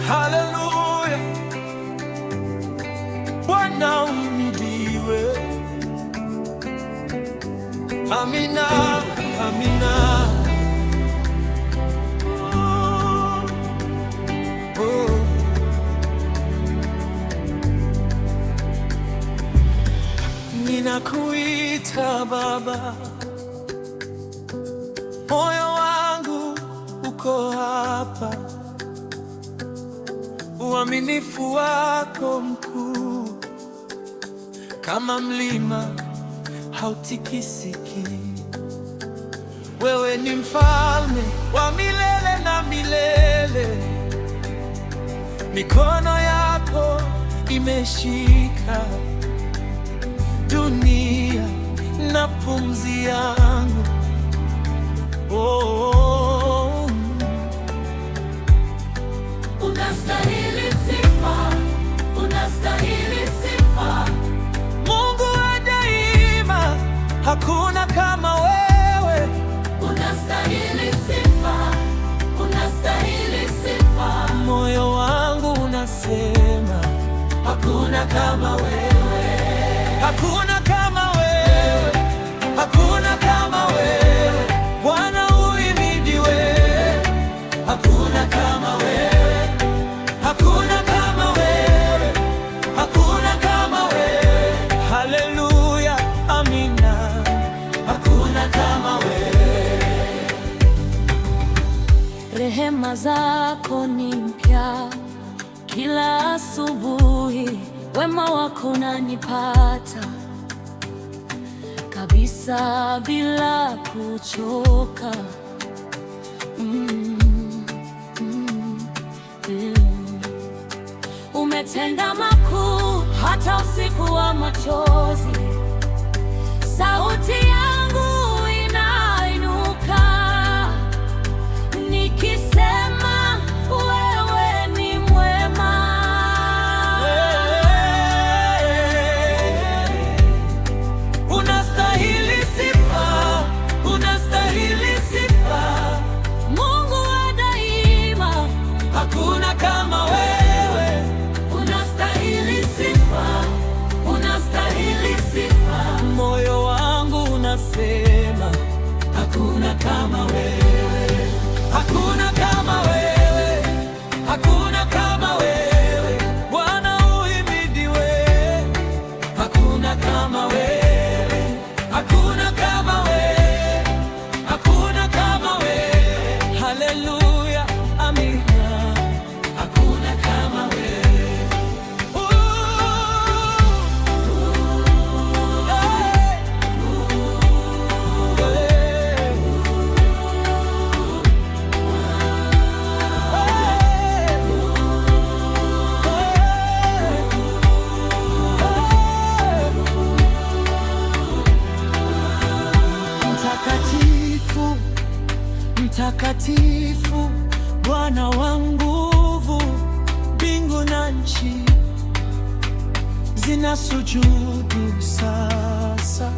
Haleluya, Bwana uhimidiwe. Amina, amina. Ninakuita Baba, moyo wangu uko hapa. Uaminifu wako mkuu, kama mlima hautikisiki. Wewe ni mfalme wa milele na milele, mikono yako imeshika dunia na pumzi yangu. Oh, unastahili sifa, unastahili sifa. Mungu wa daima, hakuna kama wewe. Unastahili sifa, unastahili sifa. Moyo wangu unasema hakuna kama wewe. Hakuna kama wewe, hakuna kama wewe. Bwana uhimidiwe. Hakuna kama wewe, hakuna kama wewe, hakuna kama wewe. Haleluya, amina. Hakuna kama wewe. Rehema zako ni mpya kila asubuhi, wema wako unanipata kabisa bila kuchoka. Umetenda makuu hata usiku wa machozi. Sauti yangu inainuka nikisema wewe ni mwema. Unastahili sifa, unastahili sifa. Mungu wa daima, hakuna kama wewe. unastahili sifa, unastahili sifa. Moyo wangu unasema hakuna kama wewe, hakuna kama wewe, hakuna kama wewe. Bwana uhimidiwe. Hakuna kama wewe, hakuna kama wewe, hakuna kama wewe. Haleluya, amina. Hakuna kama wewe. Mtakatifu, mtakatifu, Bwana wa nguvu, mbingu na nchi zinasujudu sasa.